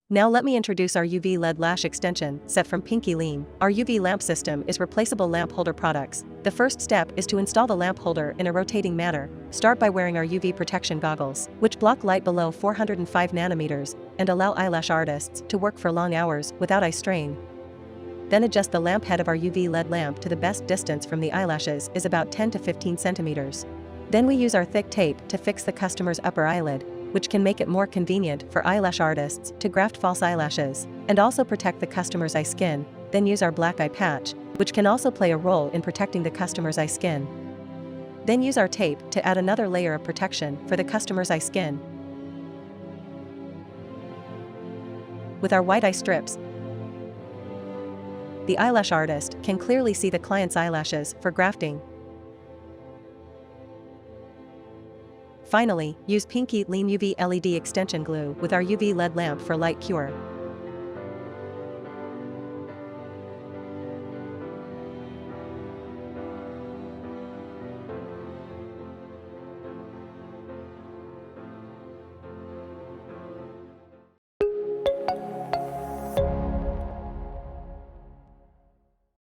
Now let me introduce our UV LED lash extension set from Pinky Leem. Our UV lamp system is replaceable lamp holder products. The first step is to install the lamp holder in a rotating manner. Start by wearing our UV protection goggles, which block light below 405 nanometers and allow eyelash artists to work for long hours without eye strain. Then adjust the lamp head of our UV LED lamp to the best distance from the eyelashes is about 10 to 15 centimeters. Then we use our thick tape to fix the customer's upper eyelid, which can make it more convenient for eyelash artists to graft false eyelashes, and also protect the customer's eye skin. Then use our black eye patch, which can also play a role in protecting the customer's eye skin. Then use our tape to add another layer of protection for the customer's eye skin. With our white eye strips, the eyelash artist can clearly see the client's eyelashes for grafting. Finally, use Pinky Leem UV LED extension glue with our UV LED lamp for light cure.